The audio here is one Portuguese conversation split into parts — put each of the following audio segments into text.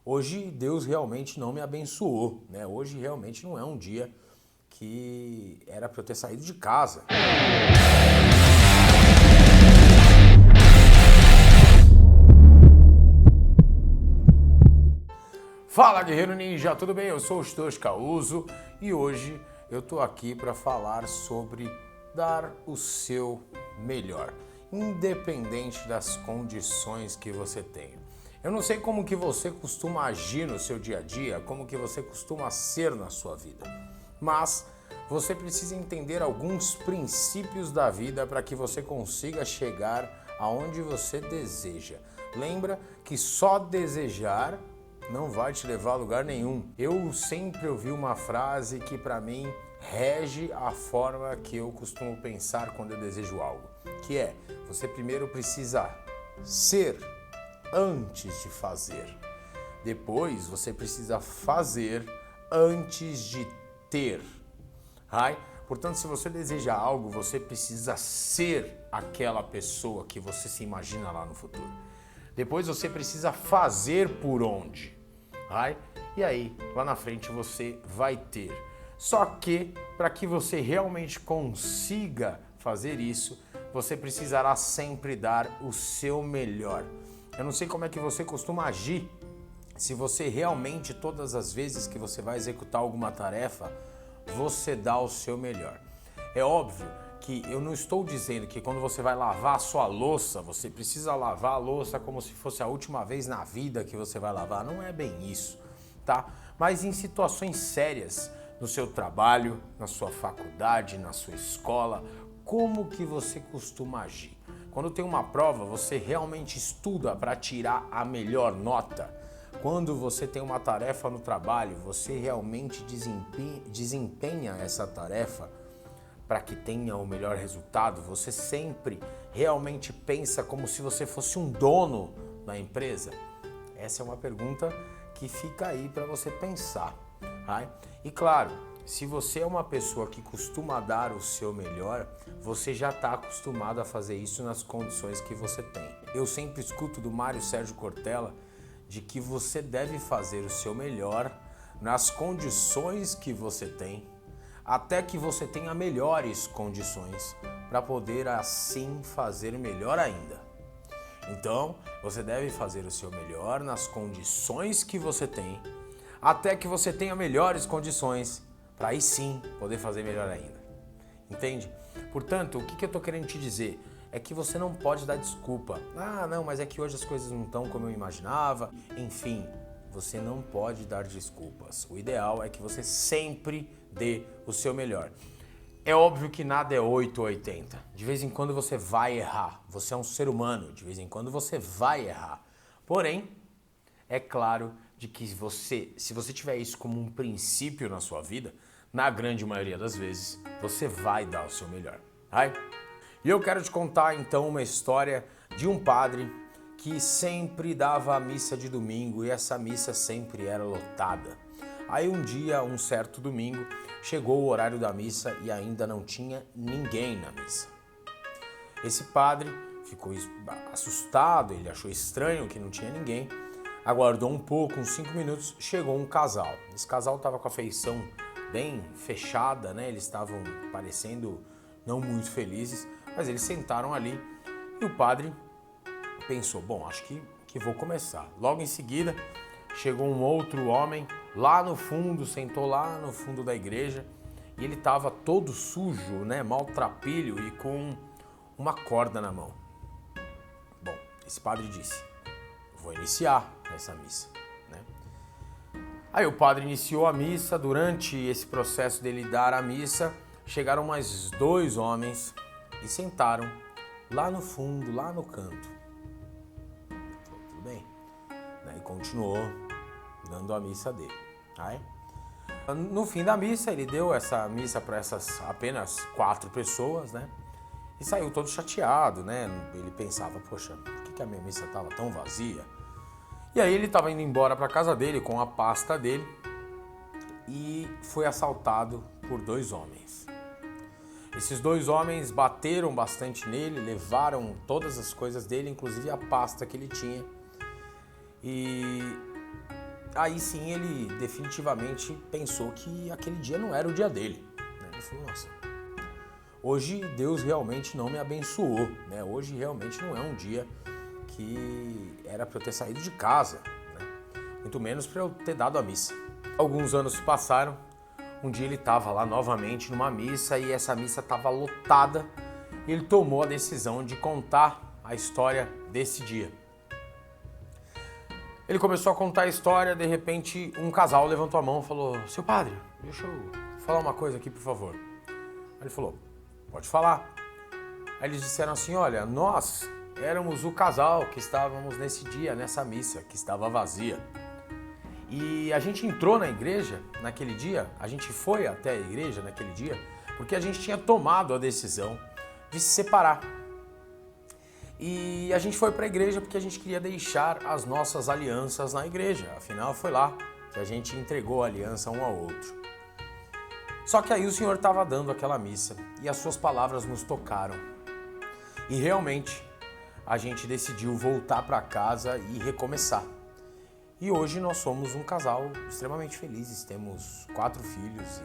hoje Deus realmente não me abençoou, né? Hoje realmente não é um dia que era para eu ter saído de casa. Fala, Guerreiro Ninja, tudo bem? Eu sou o Stosh Causo e hoje eu tô aqui para falar sobre dar o seu melhor, independente das condições que você tem. Eu não sei como que você costuma agir no seu dia a dia, como que você costuma ser na sua vida, mas você precisa entender alguns princípios da vida para que você consiga chegar aonde você deseja. Lembra que só desejar não vai te levar a lugar nenhum. Eu sempre ouvi uma frase que para mim rege a forma que eu costumo pensar quando eu desejo algo, que é: você primeiro precisa ser antes de fazer. Depois você precisa fazer antes de ter. Portanto, se você deseja algo, você precisa ser aquela pessoa que você se imagina lá no futuro. Depois você precisa fazer por onde. E aí, lá na frente você vai ter. Só que, para que você realmente consiga fazer isso, você precisará sempre dar o seu melhor. Eu não sei como é que você costuma agir, se você realmente, todas as vezes que você vai executar alguma tarefa, você dá o seu melhor. É óbvio que eu não estou dizendo que quando você vai lavar a sua louça, você precisa lavar a louça como se fosse a última vez na vida que você vai lavar. Não é bem isso, tá? Mas em situações sérias, no seu trabalho, na sua faculdade, na sua escola, como que você costuma agir? Quando tem uma prova, você realmente estuda para tirar a melhor nota? Quando você tem uma tarefa no trabalho, você realmente desempenha essa tarefa para que tenha o melhor resultado? Você sempre realmente pensa como se você fosse um dono da empresa? Essa é uma pergunta que fica aí para você pensar. E claro, se você é uma pessoa que costuma dar o seu melhor, você já está acostumado a fazer isso nas condições que você tem. Eu sempre escuto do Mário Sérgio Cortella de que você deve fazer o seu melhor nas condições que você tem, até que você tenha melhores condições para poder assim fazer melhor ainda. Então, você deve fazer o seu melhor nas condições que você tem, até que você tenha melhores condições para aí sim poder fazer melhor ainda. Entende? Portanto, o que eu estou querendo te dizer é que você não pode dar desculpa. Não, mas é que hoje as coisas não estão como eu imaginava. Enfim, você não pode dar desculpas. O ideal é que você sempre dê o seu melhor. É óbvio que nada é 8 ou 80. De vez em quando você vai errar. Você é um ser humano, de vez em quando você vai errar. Porém, é claro de que se você tiver isso como um princípio na sua vida, na grande maioria das vezes, você vai dar o seu melhor. E eu quero te contar então uma história de um padre que sempre dava a missa de domingo e essa missa sempre era lotada. Aí um dia, um certo domingo, chegou o horário da missa e ainda não tinha ninguém na missa. Esse padre ficou assustado, ele achou estranho que não tinha ninguém, aguardou um pouco, uns 5 minutos, chegou um casal. Esse casal estava com a feição bem fechada, né? Eles estavam parecendo não muito felizes, mas eles sentaram ali e o padre pensou: bom, acho que vou começar. Logo em seguida, chegou um outro homem lá no fundo, sentou lá no fundo da igreja e ele estava todo sujo, né, maltrapilho e com uma corda na mão. Bom, esse padre disse: vou iniciar essa missa, né? Aí o padre iniciou a missa. Durante esse processo dele dar a missa, chegaram mais 2 homens e sentaram lá no fundo, lá no canto. Tudo bem. E continuou dando a missa dele. No fim da missa, ele deu essa missa para essas apenas 4 pessoas, né? E saiu todo chateado, né? Ele pensava: poxa, por que a minha missa estava tão vazia? E aí ele estava indo embora para casa dele com a pasta dele e foi assaltado por 2 homens. Esses 2 homens bateram bastante nele, levaram todas as coisas dele, inclusive a pasta que ele tinha. E aí sim ele definitivamente pensou que aquele dia não era o dia dele, né? Ele falou, nossa, hoje Deus realmente não me abençoou, né? Hoje realmente não é um dia que era para eu ter saído de casa, né? Muito menos para eu ter dado a missa. Alguns anos se passaram, um dia ele estava lá novamente numa missa e essa missa estava lotada e ele tomou a decisão de contar a história desse dia. Ele começou a contar a história, de repente um casal levantou a mão e falou, seu padre, deixa eu falar uma coisa aqui, por favor. Aí ele falou, pode falar. Aí eles disseram assim, olha, nós éramos o casal que estávamos nesse dia, nessa missa, que estava vazia. E a gente entrou na igreja naquele dia, a gente foi até a igreja naquele dia, porque a gente tinha tomado a decisão de se separar. E a gente foi para a igreja porque a gente queria deixar as nossas alianças na igreja. Afinal, foi lá que a gente entregou a aliança um ao outro. Só que aí o Senhor estava dando aquela missa e as suas palavras nos tocaram. E realmente a gente decidiu voltar para casa e recomeçar. E hoje nós somos um casal extremamente felizes, temos 4 filhos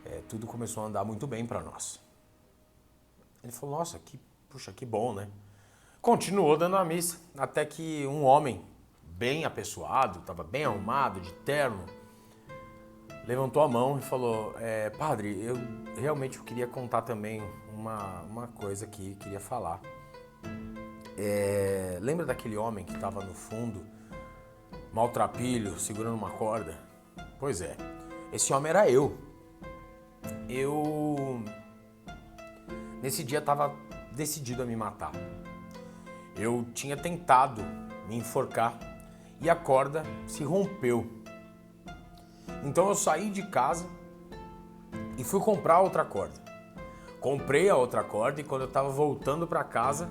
e tudo começou a andar muito bem para nós. Ele falou, nossa, puxa, que bom, né? Continuou dando a missa, até que um homem bem apessoado, estava bem arrumado, de terno, levantou a mão e falou, padre, eu realmente queria contar também uma coisa aqui, queria falar. Lembra daquele homem que estava no fundo, maltrapilho, segurando uma corda? Pois é, esse homem era eu. Nesse dia estava decidido a me matar. Eu tinha tentado me enforcar e a corda se rompeu. Então eu saí de casa e fui comprar outra corda. Comprei a outra corda e quando eu estava voltando para casa,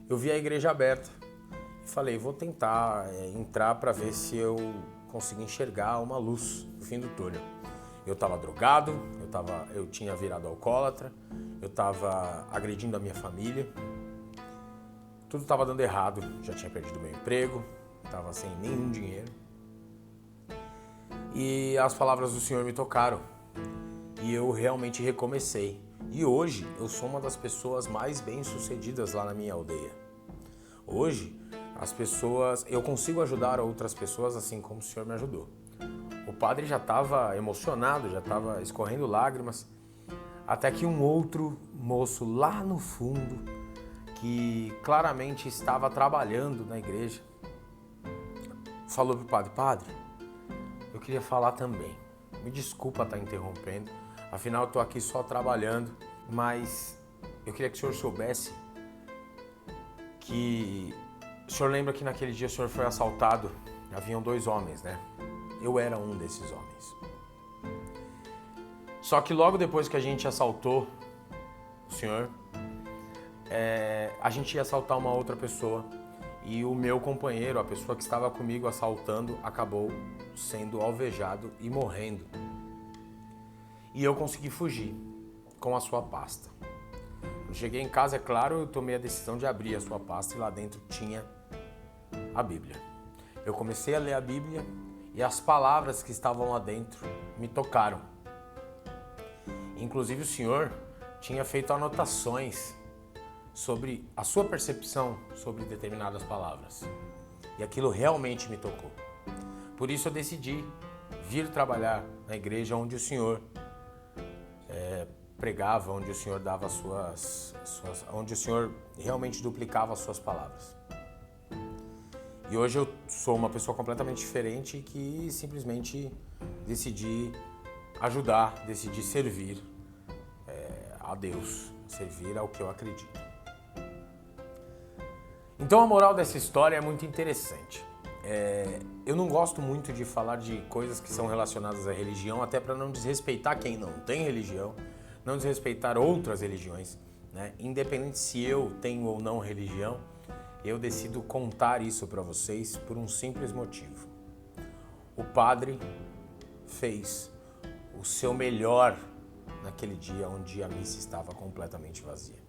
eu vi a igreja aberta. E falei, vou tentar entrar para ver se eu consigo enxergar uma luz no fim do túnel. Eu estava drogado, eu tinha virado alcoólatra, eu estava agredindo a minha família, tudo estava dando errado, já tinha perdido meu emprego, estava sem nenhum dinheiro. E as palavras do Senhor me tocaram e eu realmente recomecei. E hoje eu sou uma das pessoas mais bem-sucedidas lá na minha aldeia. Hoje eu consigo ajudar outras pessoas assim como o Senhor me ajudou. O padre já estava emocionado, já estava escorrendo lágrimas, até que um outro moço lá no fundo, que claramente estava trabalhando na igreja, falou para o padre, padre, eu queria falar também. Me desculpa estar interrompendo, afinal eu estou aqui só trabalhando, mas eu queria que o senhor soubesse que o senhor lembra que naquele dia o senhor foi assaltado, haviam 2 homens, né? Eu era um desses homens. Só que logo depois que a gente assaltou o senhor, a gente ia assaltar uma outra pessoa e o meu companheiro, a pessoa que estava comigo assaltando, acabou sendo alvejado e morrendo. E eu consegui fugir com a sua pasta. Eu cheguei em casa, é claro, eu tomei a decisão de abrir a sua pasta e lá dentro tinha a Bíblia. Eu comecei a ler a Bíblia e as palavras que estavam lá dentro me tocaram. Inclusive o Senhor tinha feito anotações sobre a sua percepção sobre determinadas palavras. E aquilo realmente me tocou. Por isso eu decidi vir trabalhar na igreja onde o Senhor pregava, onde o Senhor dava onde o Senhor realmente duplicava as suas palavras. E hoje eu sou uma pessoa completamente diferente que simplesmente decidi ajudar, decidi servir a Deus, servir ao que eu acredito. Então a moral dessa história é muito interessante. Eu não gosto muito de falar de coisas que são relacionadas à religião, até para não desrespeitar quem não tem religião, não desrespeitar outras religiões, né? Independente se eu tenho ou não religião, eu decido contar isso para vocês por um simples motivo. O padre fez o seu melhor naquele dia onde a missa estava completamente vazia.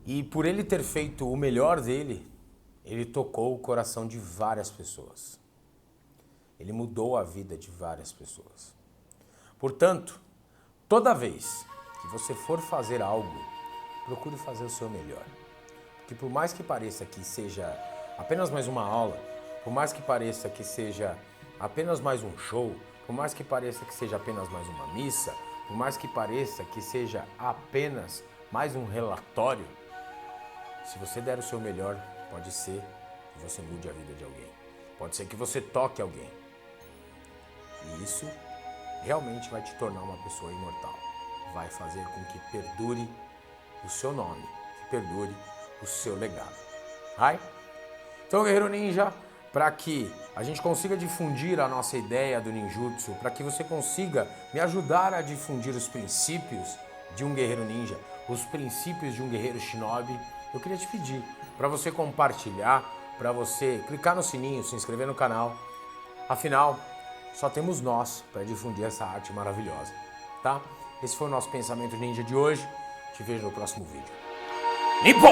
E por ele ter feito o melhor dele, ele tocou o coração de várias pessoas. Ele mudou a vida de várias pessoas. Portanto, toda vez que você for fazer algo, procure fazer o seu melhor. Porque por mais que pareça que seja apenas mais uma aula, por mais que pareça que seja apenas mais um show, por mais que pareça que seja apenas mais uma missa, por mais que pareça que seja apenas mais um relatório, se você der o seu melhor, pode ser que você mude a vida de alguém. Pode ser que você toque alguém. E isso realmente vai te tornar uma pessoa imortal. Vai fazer com que perdure o seu nome, que perdure o seu legado. Vai? Então, Guerreiro Ninja, para que a gente consiga difundir a nossa ideia do ninjutsu, para que você consiga me ajudar a difundir os princípios de um Guerreiro Ninja, os princípios de um Guerreiro Shinobi, eu queria te pedir para você compartilhar, para você clicar no sininho, se inscrever no canal. Afinal, só temos nós para difundir essa arte maravilhosa, tá? Esse foi o nosso Pensamento Ninja de hoje. Te vejo no próximo vídeo. Nippo!